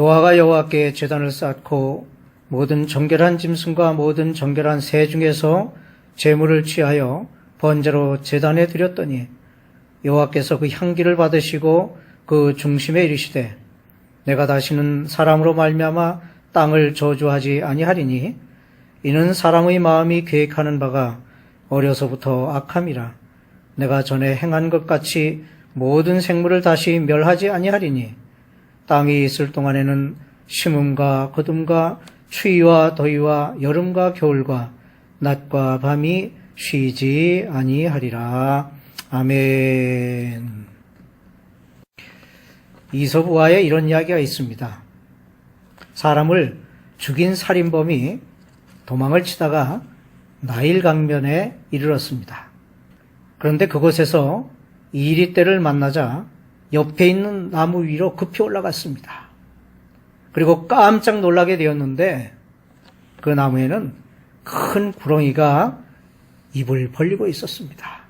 노아가 여호와께 제단을 쌓고 모든 정결한 짐승과 모든 정결한 새 중에서 제물을 취하여 번제로 제단에 드렸더니 여호와께서 그 향기를 받으시고 그 중심에 이르시되 내가 다시는 사람으로 말미암아 땅을 저주하지 아니하리니 이는 사람의 마음이 계획하는 바가 어려서부터 악함이라. 내가 전에 행한 것 같이 모든 생물을 다시 멸하지 아니하리니 땅이 있을 동안에는 심음과 거둠과 추위와 더위와 여름과 겨울과 낮과 밤이 쉬지 아니하리라. 아멘. 이솝우화에 이런 이야기가 있습니다. 사람을 죽인 살인범이 도망을 치다가 나일 강변에 이르렀습니다. 그런데 그곳에서 이리떼를 만나자 옆에 있는 나무 위로 급히 올라갔습니다. 그리고 깜짝 놀라게 되었는데 그 나무에는 큰 구렁이가 입을 벌리고 있었습니다.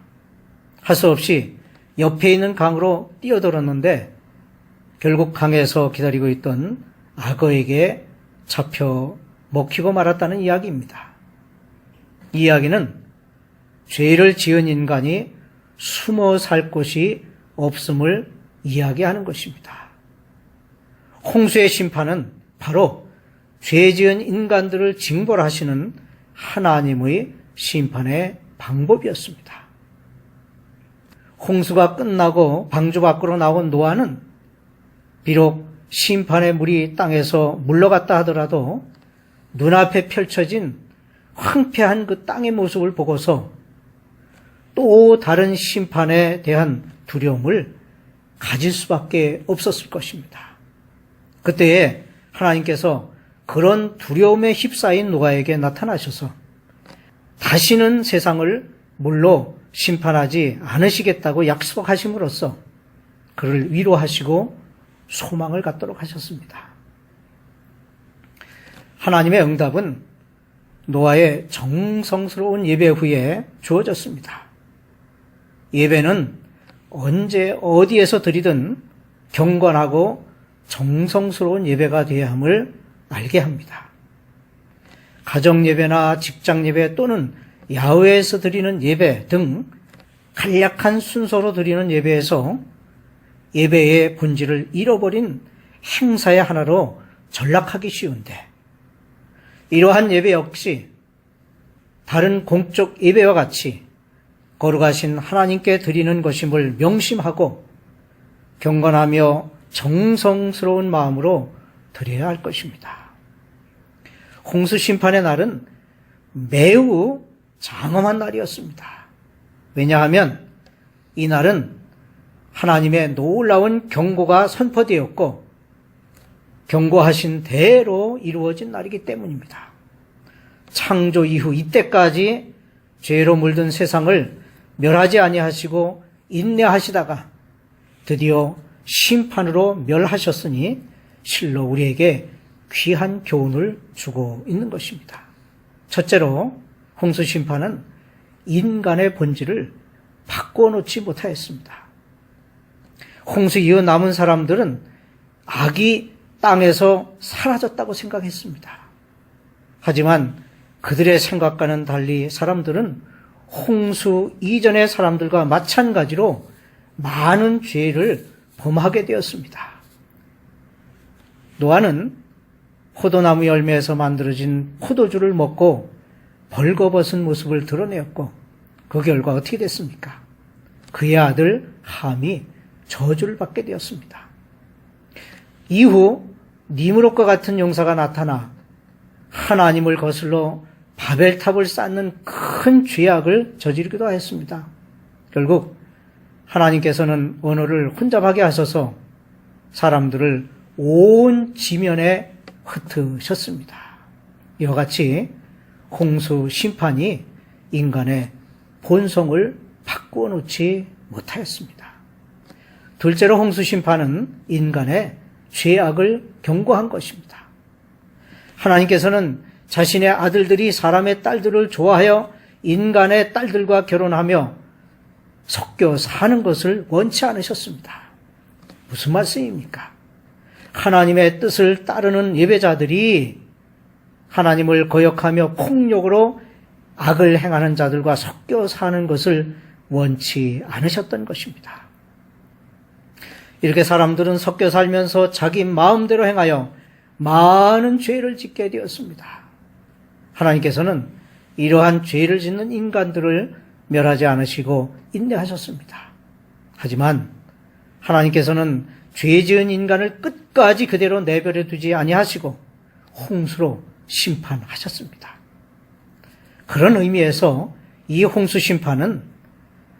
할 수 없이 옆에 있는 강으로 뛰어들었는데 결국 강에서 기다리고 있던 악어에게 잡혀 먹히고 말았다는 이야기입니다. 이 이야기는 죄를 지은 인간이 숨어 살 곳이 없음을 이야기하는 것입니다. 홍수의 심판은 바로 죄 지은 인간들을 징벌하시는 하나님의 심판의 방법이었습니다. 홍수가 끝나고 방주 밖으로 나온 노아는 비록 심판의 물이 땅에서 물러갔다 하더라도 눈앞에 펼쳐진 황폐한 그 땅의 모습을 보고서 또 다른 심판에 대한 두려움을 가질 수밖에 없었을 것입니다. 그때에 하나님께서 그런 두려움에 휩싸인 노아에게 나타나셔서 다시는 세상을 물로 심판하지 않으시겠다고 약속하심으로써 그를 위로하시고 소망을 갖도록 하셨습니다. 하나님의 응답은 노아의 정성스러운 예배 후에 주어졌습니다. 예배는 언제 어디에서 드리든 경건하고 정성스러운 예배가 되어야 함을 알게 합니다. 가정 예배나 직장 예배 또는 야외에서 드리는 예배 등 간략한 순서로 드리는 예배에서 예배의 본질을 잃어버린 행사의 하나로 전락하기 쉬운데 이러한 예배 역시 다른 공적 예배와 같이 거룩하신 하나님께 드리는 것임을 명심하고 경건하며 정성스러운 마음으로 드려야 할 것입니다. 홍수 심판의 날은 매우 장엄한 날이었습니다. 왜냐하면 이 날은 하나님의 놀라운 경고가 선포되었고 경고하신 대로 이루어진 날이기 때문입니다. 창조 이후 이때까지 죄로 물든 세상을 멸하지 아니하시고 인내하시다가 드디어 심판으로 멸하셨으니 실로 우리에게 귀한 교훈을 주고 있는 것입니다. 첫째로 홍수 심판은 인간의 본질을 바꿔놓지 못하였습니다. 홍수 이후 남은 사람들은 악이 땅에서 사라졌다고 생각했습니다. 하지만 그들의 생각과는 달리 사람들은 홍수 이전의 사람들과 마찬가지로 많은 죄를 범하게 되었습니다. 노아는 포도나무 열매에서 만들어진 포도주를 먹고 벌거벗은 모습을 드러내었고 그 결과 어떻게 됐습니까? 그의 아들 함이 저주를 받게 되었습니다. 이후 니므롯과 같은 용사가 나타나 하나님을 거슬러 바벨탑을 쌓는 큰 죄악을 저지르기도 하였습니다. 결국 하나님께서는 언어를 혼잡하게 하셔서 사람들을 온 지면에 흩으셨습니다. 이와 같이 홍수 심판이 인간의 본성을 바꾸어 놓지 못하였습니다. 둘째로 홍수 심판은 인간의 죄악을 경고한 것입니다. 하나님께서는 자신의 아들들이 사람의 딸들을 좋아하여 인간의 딸들과 결혼하며 섞여 사는 것을 원치 않으셨습니다. 무슨 말씀입니까? 하나님의 뜻을 따르는 예배자들이 하나님을 거역하며 폭력으로 악을 행하는 자들과 섞여 사는 것을 원치 않으셨던 것입니다. 이렇게 사람들은 섞여 살면서 자기 마음대로 행하여 많은 죄를 짓게 되었습니다. 하나님께서는 이러한 죄를 짓는 인간들을 멸하지 않으시고 인내하셨습니다. 하지만 하나님께서는 죄 지은 인간을 끝까지 그대로 내버려 두지 아니하시고 홍수로 심판하셨습니다. 그런 의미에서 이 홍수 심판은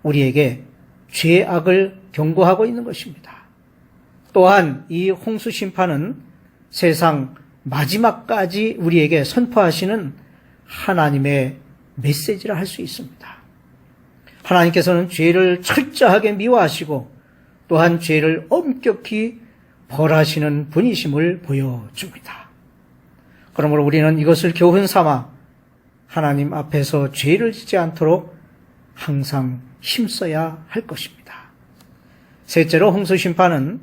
우리에게 죄악을 경고하고 있는 것입니다. 또한 이 홍수 심판은 세상 마지막까지 우리에게 선포하시는 하나님의 메시지라 할 수 있습니다. 하나님께서는 죄를 철저하게 미워하시고 또한 죄를 엄격히 벌하시는 분이심을 보여줍니다. 그러므로 우리는 이것을 교훈 삼아 하나님 앞에서 죄를 짓지 않도록 항상 힘써야 할 것입니다. 셋째로 홍수 심판은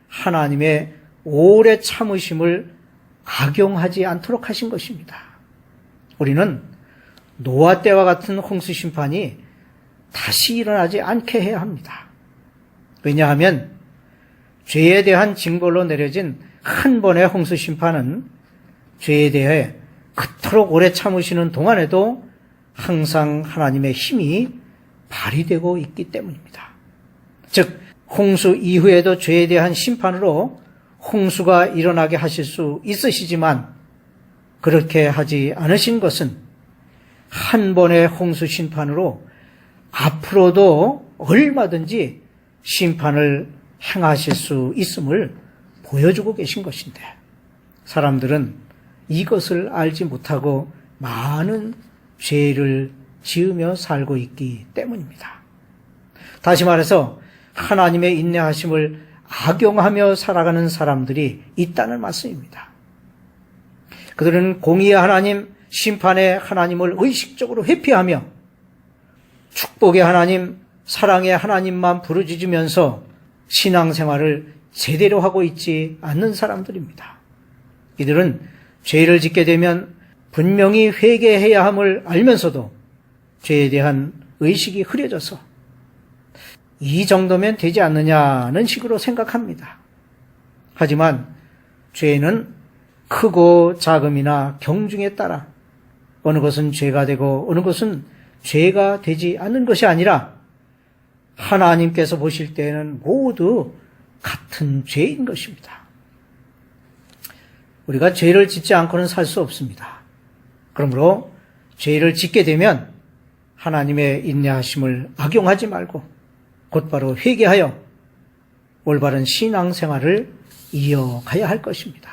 하나님의 오래 참으심을 악용하지 않도록 하신 것입니다. 우리는 노아 때와 같은 홍수 심판이 다시 일어나지 않게 해야 합니다. 왜냐하면 죄에 대한 징벌로 내려진 한 번의 홍수 심판은 죄에 대해 그토록 오래 참으시는 동안에도 항상 하나님의 힘이 발휘되고 있기 때문입니다. 즉 홍수 이후에도 죄에 대한 심판으로 홍수가 일어나게 하실 수 있으시지만 그렇게 하지 않으신 것은 한 번의 홍수 심판으로 앞으로도 얼마든지 심판을 행하실 수 있음을 보여주고 계신 것인데 사람들은 이것을 알지 못하고 많은 죄를 지으며 살고 있기 때문입니다. 다시 말해서 하나님의 인내하심을 악용하며 살아가는 사람들이 있다는 말씀입니다. 그들은 공의의 하나님, 심판의 하나님을 의식적으로 회피하며 축복의 하나님, 사랑의 하나님만 부르짖으면서 신앙생활을 제대로 하고 있지 않는 사람들입니다. 이들은 죄를 짓게 되면 분명히 회개해야 함을 알면서도 죄에 대한 의식이 흐려져서 이 정도면 되지 않느냐는 식으로 생각합니다. 하지만 죄는 크고 작음이나 경중에 따라 어느 것은 죄가 되고 어느 것은 죄가 되지 않는 것이 아니라 하나님께서 보실 때에는 모두 같은 죄인 것입니다. 우리가 죄를 짓지 않고는 살 수 없습니다. 그러므로 죄를 짓게 되면 하나님의 인내하심을 악용하지 말고 곧바로 회개하여 올바른 신앙생활을 이어가야 할 것입니다.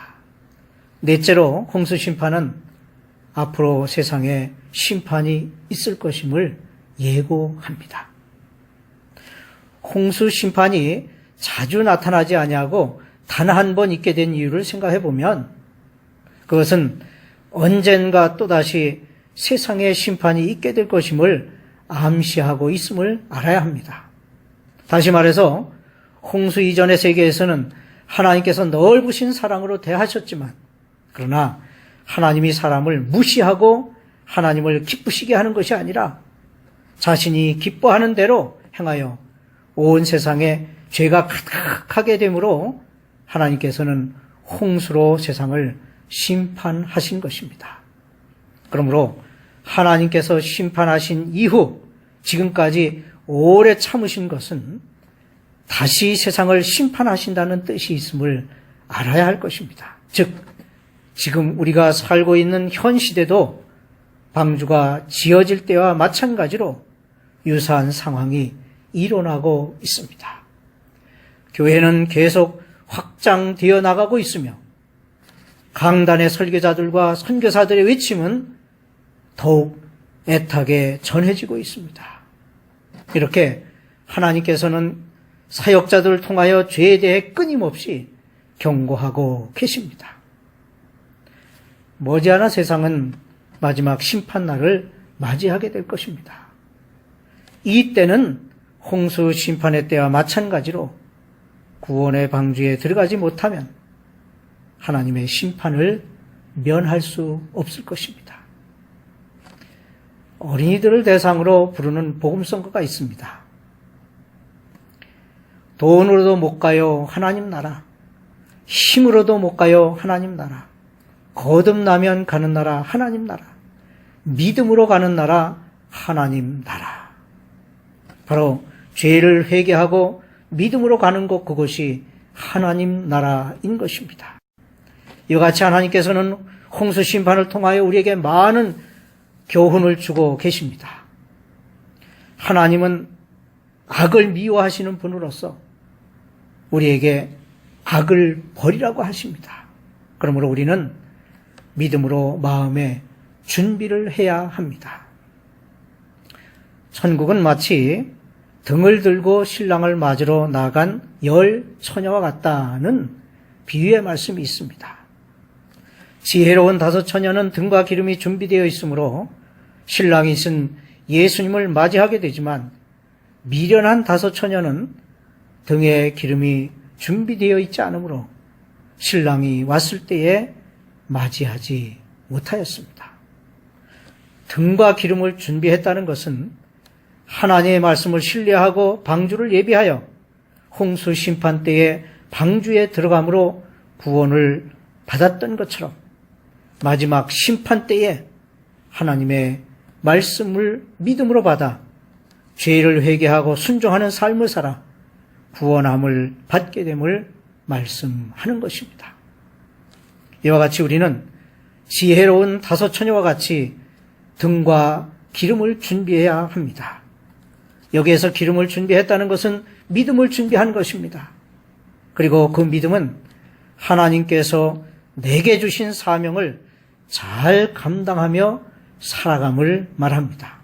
넷째로 홍수 심판은 앞으로 세상에 심판이 있을 것임을 예고합니다. 홍수 심판이 자주 나타나지 아니하고 단 한 번 있게 된 이유를 생각해 보면 그것은 언젠가 또다시 세상에 심판이 있게 될 것임을 암시하고 있음을 알아야 합니다. 다시 말해서 홍수 이전의 세계에서는 하나님께서 넓으신 사랑으로 대하셨지만 그러나 하나님이 사람을 무시하고 하나님을 기쁘시게 하는 것이 아니라 자신이 기뻐하는 대로 행하여 온 세상에 죄가 가득하게 되므로 하나님께서는 홍수로 세상을 심판하신 것입니다. 그러므로 하나님께서 심판하신 이후 지금까지 오래 참으신 것은 다시 세상을 심판하신다는 뜻이 있음을 알아야 할 것입니다. 즉 지금 우리가 살고 있는 현 시대도 방주가 지어질 때와 마찬가지로 유사한 상황이 일어나고 있습니다. 교회는 계속 확장되어 나가고 있으며 강단의 설교자들과 선교사들의 외침은 더욱 애타게 전해지고 있습니다. 이렇게 하나님께서는 사역자들을 통하여 죄에 대해 끊임없이 경고하고 계십니다. 머지않아 세상은 마지막 심판날을 맞이하게 될 것입니다. 이 때는 홍수 심판의 때와 마찬가지로 구원의 방주에 들어가지 못하면 하나님의 심판을 면할 수 없을 것입니다. 어린이들을 대상으로 부르는 복음성가가 있습니다. 돈으로도 못 가요, 하나님 나라. 힘으로도 못 가요, 하나님 나라. 거듭나면 가는 나라, 하나님 나라. 믿음으로 가는 나라, 하나님 나라. 바로 죄를 회개하고 믿음으로 가는 것, 그것이 하나님 나라인 것입니다. 이와 같이 하나님께서는 홍수 심판을 통하여 우리에게 많은 교훈을 주고 계십니다. 하나님은 악을 미워하시는 분으로서 우리에게 악을 버리라고 하십니다. 그러므로 우리는 믿음으로 마음의 준비를 해야 합니다. 천국은 마치 등을 들고 신랑을 맞으러 나간 10처녀와 같다는 비유의 말씀이 있습니다. 지혜로운 5처녀는 등과 기름이 준비되어 있으므로 신랑이 쓴 예수님을 맞이하게 되지만 미련한 5처녀는 등에 기름이 준비되어 있지 않으므로 신랑이 왔을 때에 맞이하지 못하였습니다. 등과 기름을 준비했다는 것은 하나님의 말씀을 신뢰하고 방주를 예비하여 홍수 심판 때에 방주에 들어감으로 구원을 받았던 것처럼 마지막 심판 때에 하나님의 말씀을 믿음으로 받아 죄를 회개하고 순종하는 삶을 살아 구원함을 받게 됨을 말씀하는 것입니다. 이와 같이 우리는 지혜로운 5처녀와 같이 등과 기름을 준비해야 합니다. 여기에서 기름을 준비했다는 것은 믿음을 준비한 것입니다. 그리고 그 믿음은 하나님께서 내게 주신 사명을 잘 감당하며 살아감을 말합니다.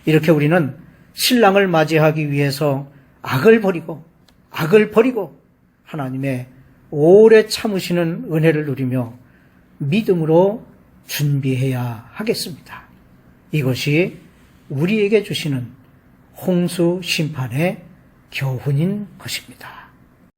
이렇게 우리는 신랑을 맞이하기 위해서 악을 버리고 하나님의 오래 참으시는 은혜를 누리며 믿음으로 준비해야 하겠습니다. 이것이 우리에게 주시는 홍수 심판의 교훈인 것입니다.